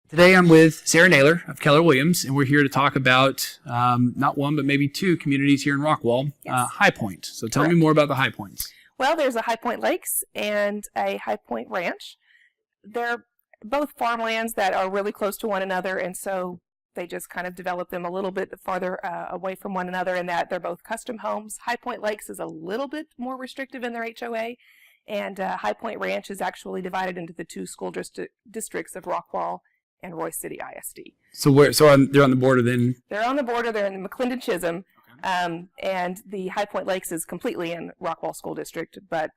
Today I'm with Sarah Naylor of Keller Williams, and we're here to talk about not one, but maybe two communities here in Rockwall, Yes. High Point. So tell me Correct. more about the High Points. Well, there's a High Point Lakes and a High Point Ranch. They're both farmlands that are really close to one another, and so they just kind of develop them a little bit farther away from one another in that they're both custom homes. High Point Lakes is a little bit more restrictive in their HOA, and High Point Ranch is actually divided into the two school districts of Rockwall and Royce City ISD. So they're on the border then? They're on the border. They're in the McClendon-Chisholm. Okay. And the High Point Lakes is completely in Rockwall School District, but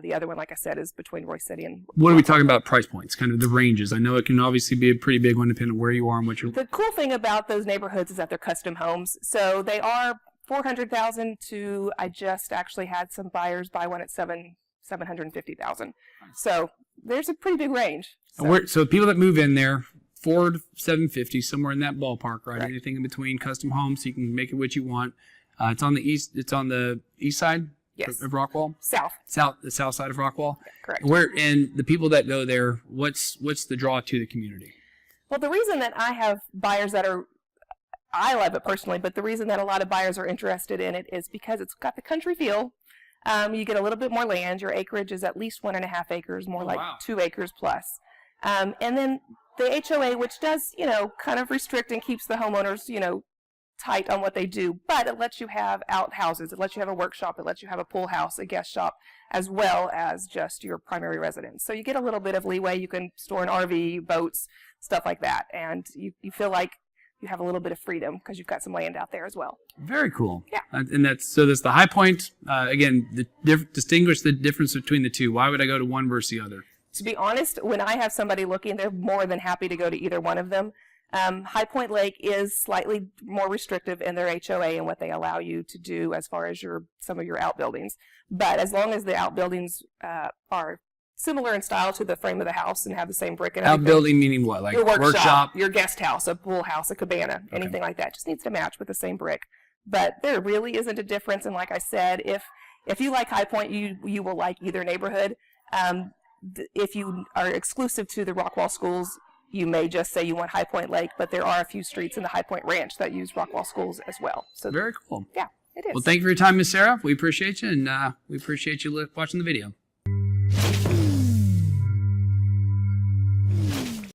the other one, like I said, is between Royce City and What are Rockwall. we talking about price points, kind of the ranges? I know it can obviously be a pretty big one depending on where you are and what you're... The cool thing about those neighborhoods is that they're custom homes. So they are $400,000 to, I just actually had some buyers buy one at $750,000. So there's a pretty big range. So people that move in there, $400,000 to $750,000, somewhere in that ballpark, right? Correct. Anything in between, custom homes, so you can make it what you want. It's on the east side Yes. of Rockwall? The south side of Rockwall? Yeah, correct. And the people that go there, what's the draw to the community? Well, the reason that I have buyers that are, I love it personally, but the reason that a lot of buyers are interested in it is because it's got the country feel. You get a little bit more land. Your acreage is at least 1.5 acres, more like wow. 2 acres plus. And then the HOA, which does, kind of restrict and keeps the homeowners, tight on what they do, but it lets you have outhouses, it lets you have a workshop, it lets you have a pool house, a guest shop, as well as just your primary residence. So you get a little bit of leeway. You can store an RV, boats, stuff like that, and you feel like you have a little bit of freedom because you've got some land out there as well. Very cool. Yeah. And that's the High Point. Again, distinguish the difference between the two. Why would I go to one versus the other? To be honest, when I have somebody looking, they're more than happy to go to either one of them. High Point Lake is slightly more restrictive in their HOA and what they allow you to do as far as some of your outbuildings. But as long as the outbuildings are similar in style to the frame of the house and have the same brick and everything. Outbuilding meaning what? Like your workshop? Your guest house, a pool house, a cabana, anything like that. Just needs to match with the same brick. But there really isn't a difference. And like I said, if you like High Point, you will like either neighborhood. If you are exclusive to the Rockwall schools, you may just say you want High Point Lake, but there are a few streets in the High Point Ranch that use Rockwall schools as well. So very cool. Yeah, it is. Well, thank you for your time, Miss Sarah. We appreciate you, and we appreciate you watching the video.